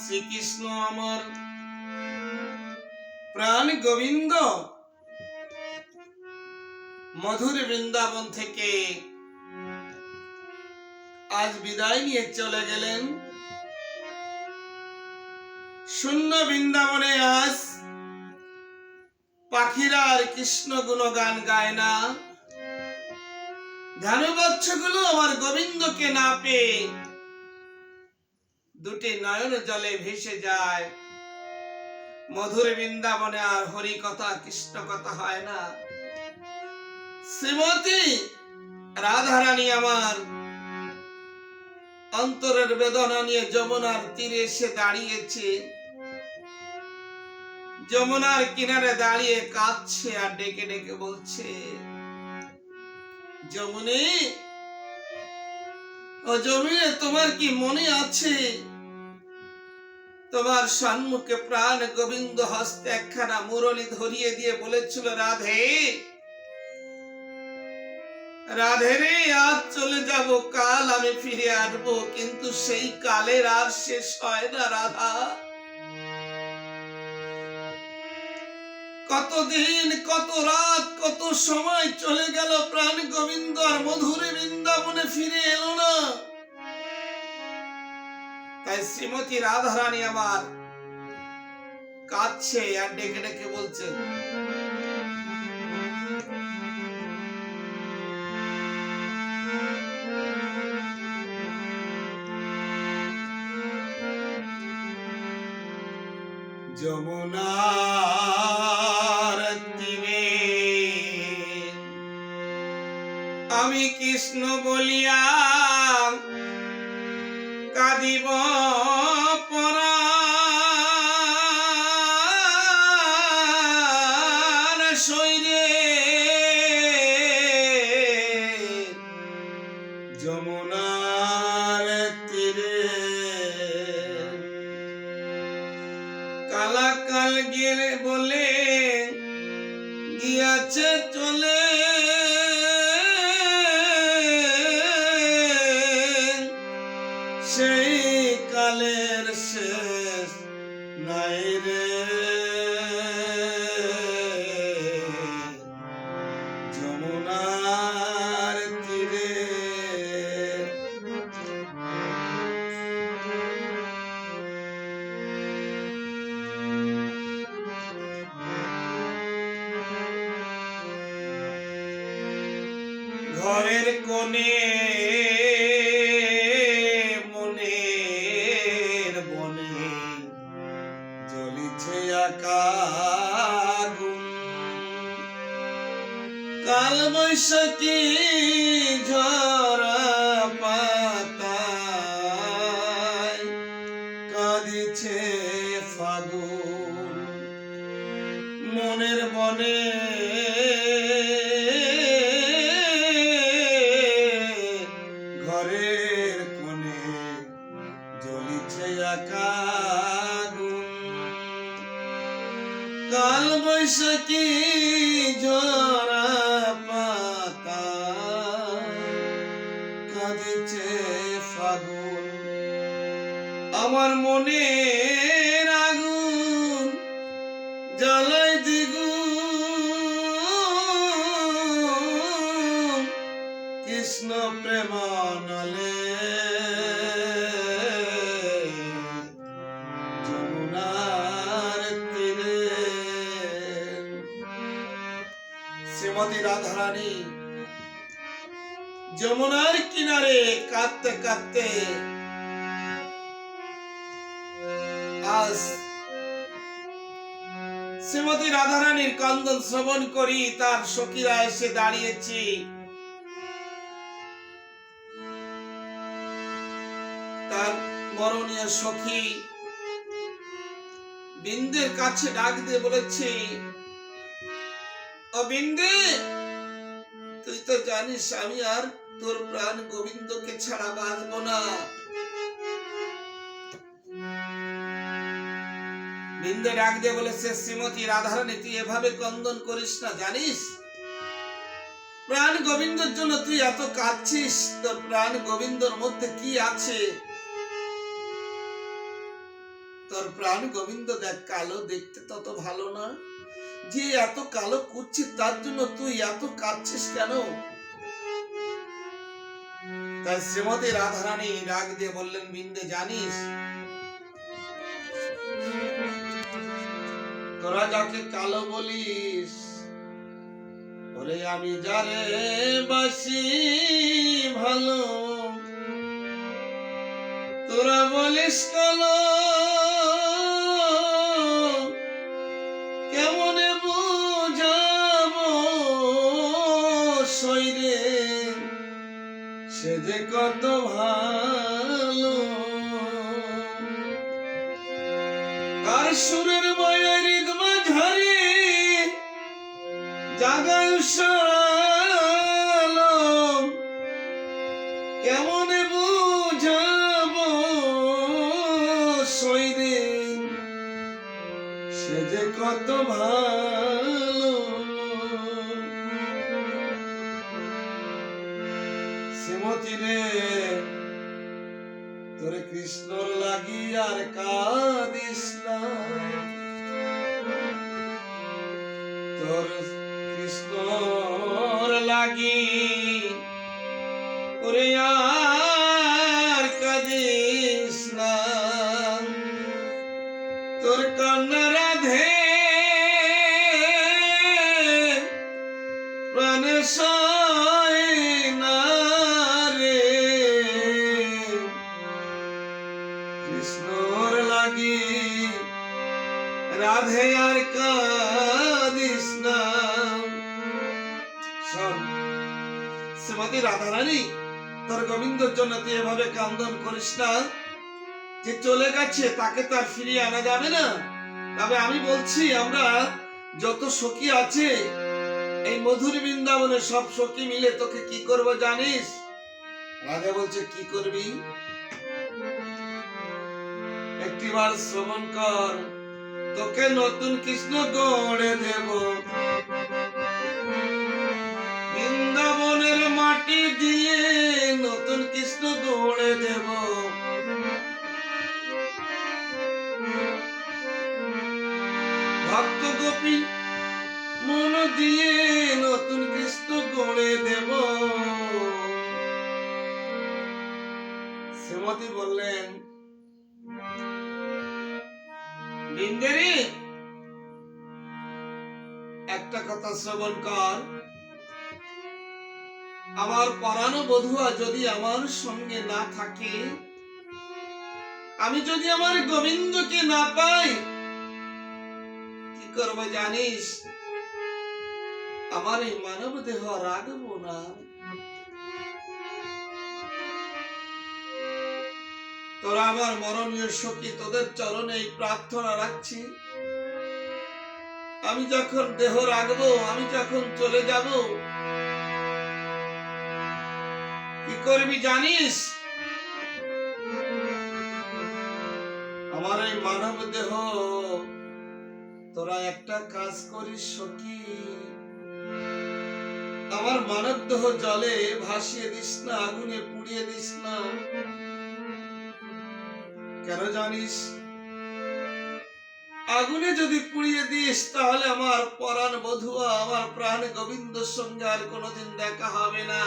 শ্রীকৃষ্ণ আমার প্রাণ গোবিন্দ মধুর বৃন্দাবন থেকে আজ বিদায় নিয়ে চলে গেলেন। শূন্য বৃন্দাবনে আজ পাখিরা আর কৃষ্ণ গুণগান গায় না। ধানুবচ্ছগুলো আমার গোবিন্দকে না পেয়ে দুটি নয়ন জলে ভেসে যায়। মধুর বৃন্দাবনে আর হরি কথা কৃষ্ণ কথা হয় না। শ্রীমতী রাধারানী আমার অন্তরের বেদনা নিয়ে যমুনার তীরে এসে দাঁড়িয়েছে। যমুনার কিনারে দাঁড়িয়ে কাঁদছে আর ডেকে ডেকে বলছে, যমুনে ও যমুনে, তোমার কি মনে আছে তোমার সম্মুখে প্রাণ গোবিন্দ হস্তে একখানা মুরলী ধরিয়ে দিয়ে বলেছিল, রাধে রাধে রে, আজ চলে যাব, কাল আমি ফিরে আসবো। কিন্তু সেই কালের আর শেষ হয় না রাধা। কতদিন, কত রাত, কত সময় চলে গেল, প্রাণ গোবিন্দ আর মধুর বৃন্দাবনে ফিরে এলো না। তাই শ্রীমতী রাধারানী আমার কাঁদছে আর ডেকে ডেকে বলছে, যমুনার তীরে আমি কৃষ্ণ বলিয়া কাঁদিব পরাণ শৈরে। যমুনার তীরে কালাকাল গেলে বলে গিয়াছে চলে, সেই কালের শেষ নাই রে। যমুনার তীরে ঘরের কোণে মনের বনে জ্বলিছে আগুন। কাল বৈশাখী ঝরা পাতায় কাঁদিছে ফাগুন। মনের বনে ঘরের কোণে জ্বলিছে আগুন। কাল বৈশাখী ঝরা পাতা কাঁদিছে ফাগুন। আমার মনের আগুন জ্বালায় দ্বিগুণ, কৃষ্ণ প্রেমানলে। যমুনার তীরে শ্রীমতী রাধারানী যমুনার কিনারে কাঁদতে কাঁদতে আজ শ্রীমতী রাধারানীর কান্দন শ্রবণ করি তার সখীরা এসে দাঁড়িয়েছি। তার বরণীয় সখী বিন্দের কাছে ডাক দিয়ে বলেছে, ও বিন্দে, তুই তো জানিস আমি আর তোর প্রাণ গোবিন্দকে ছাড়া বাঁচব না। বিন্দে ডাক দিয়ে বলেছে, শ্রীমতী রাধারানী, তুই এভাবে ক্রন্দন করিস না। জানিস প্রাণ গোবিন্দর জন্য তুই এত কাঁদছিস, তোর প্রাণ গোবিন্দর মধ্যে কি আছে তোর প্রাণ গোবিন্দ দেখ, কালো দেখতে তত ভালো না, যে এত কালো করছিস তার জন্য তুই এত কাঁদছিস কেন? তাই শ্রীমতী রাধারানী রাগ দিয়ে বললেন, বিন্দে জানিস তোরা যাকে কালো বলিস, ওরে আমি যারে বাসি ভালো, তোরা বলিস কালো, কেমনে বুঝাবো শরীরে সে যে কত ভালো, আর সুরের বয়ে রিদমা ঝরে জাগায় সালো, কেমনে বুঝাবো শরীরে সে যে কত ভালো। শ্রীমতী রে তোরে কৃষ্ণর লাগি আর কাঁদিস না, তোর কৃষ্ণর লাগি ওরে আর কাঁদিস না, তোর কান্না রাধে প্রাণে সয় না রে, কৃষ্ণর লাগি রাধে আর কাঁদিস না। শোন শ্রীমতী রাধারানী, তোর গোবিন্দর জন্য তুই এভাবে কান্দন করিস না, যে চলে গেছে তাকে তো আর ফিরিয়ে আনা যাবে না। তবে আমি বলছি, আমরা যত সখী আছে এই মধুর বৃন্দাবনে সব সখী মিলে তোকে কি করব জানিস? রাধা বলছে, কি করবি? একটিবার শ্রবণ কর, তোকে নতুন কৃষ্ণ গড়ে দেব, বৃন্দাবনের মাটি দিয়ে নতুন কৃষ্ণ গড়ে দেব, ভক্ত গোপী মন দিয়ে নতুন কৃষ্ণ গড়ে দেব। শ্রীমতী বললেন, বিন্দেরি একটা কথা শ্রবণ কর, আমার পরানো বধুয়া যদি আমার সঙ্গে না থাকে, আমি যদি আমার গোবিন্দকে না পাই, কি করবো জানিস? আমার এই মানব দেহ রাখবো না। তোরা আমার মরণীয় সখী, তোদের চরণে এই প্রার্থনা রাখছি, আমি যখন দেহ রাখবো, আমি যখন চলে যাব, কি করবি জানিস? আমার এই মানব দেহ তোরা একটা কাজ করিস সখী, আমার মানব দেহ জলে ভাসিয়ে দিস না, আগুনে পুড়িয়ে দিস না। কেন জানিস? আগুনে যদি পুড়িয়ে দিস তাহলে আমার পরাণ বধুয়া, আমার প্রাণ গোবিন্দর সঙ্গে আর কোনোদিন দেখা হবে না।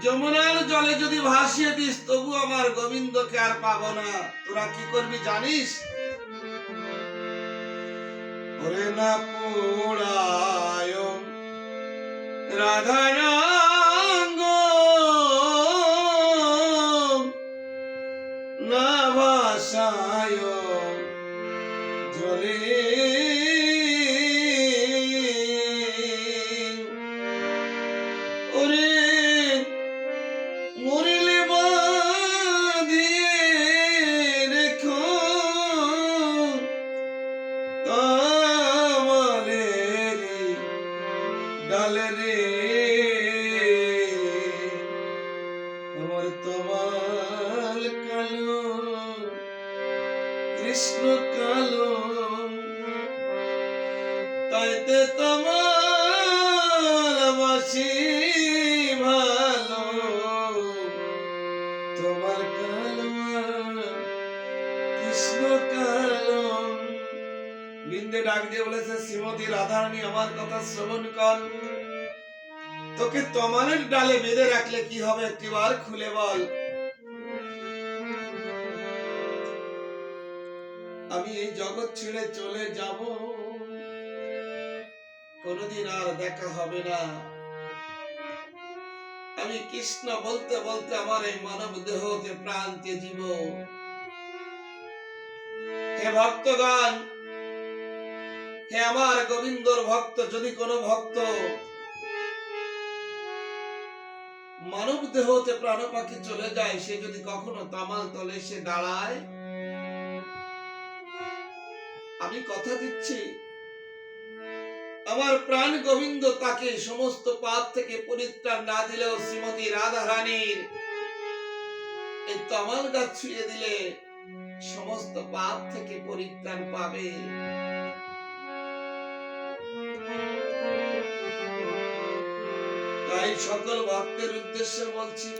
যমুনার জলে যদি ভাসিয়ে দিস তবু আমার গোবিন্দকে আর পাবো না। তোরা কি করবি জানিস? ওরে না পোড়ায় রাধারাঙ্গ, না ভাসায় জলে, ওরে মরিলে বাঁধিয়ে রেখো তামারের ডালে রে, আমার তোমার কালো কৃষ্ণ কালো, তাইতে তোমার বাসি ভালো, তোমার কালো কৃষ্ণ গো কালো। বিন্দে ডাক দিয়ে বলেছে, শ্রীমতী রাধারানী আমার কথা শ্রবণ কর। তোকে তমালের ডালে বেঁধে রাখলে কি হবে একটিবার খুলে বল। আমি এই জগৎ ছেড়ে চলে যাব, কোনদিন আর দেখা হবে না। আমি কৃষ্ণ বলতে বলতে আমার এই মানব দেহতে প্রাণ ত্যাজিব। হে ভক্তগণ, হে আমার গোবিন্দর ভক্ত, যদি কোনো ভক্ত মানব দেহতে প্রাণ পাখি চলে যায়, সে যদি কখনো তামাল তলে এসে দাঁড়ায়, আমি কথা দিচ্ছি আমার প্রাণ গোবিন্দ তাকে সমস্ত পাপ থেকে পরিত্রাণ না দিলেও শ্রীমতী রাধারানীর এই তামাল গাছ ছুঁয়ে দিলে সমস্ত পাপ থেকে পরিত্রাণ পাবে। তাই সকল ভক্তের উদ্দেশ্যে বলছি,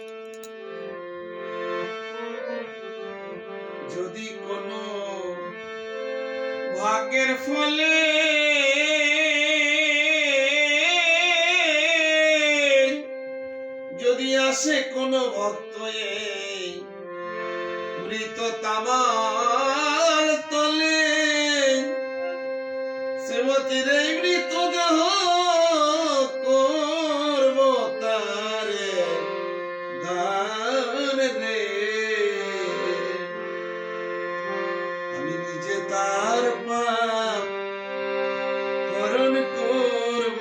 যদি কোনো ভাগ্যের ফলে যদি আসে কোনো ভক্ত এই মৃত তামাল তলে, শ্রীমতীর এই মৃত দেহ করব তারে দান রে। আমি নিজে তার পাপ হরণ করব,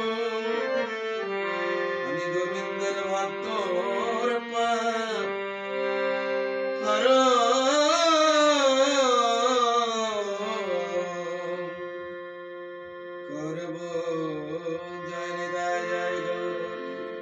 আমি গোবিন্দের ভক্তর পাপ হরণ করব।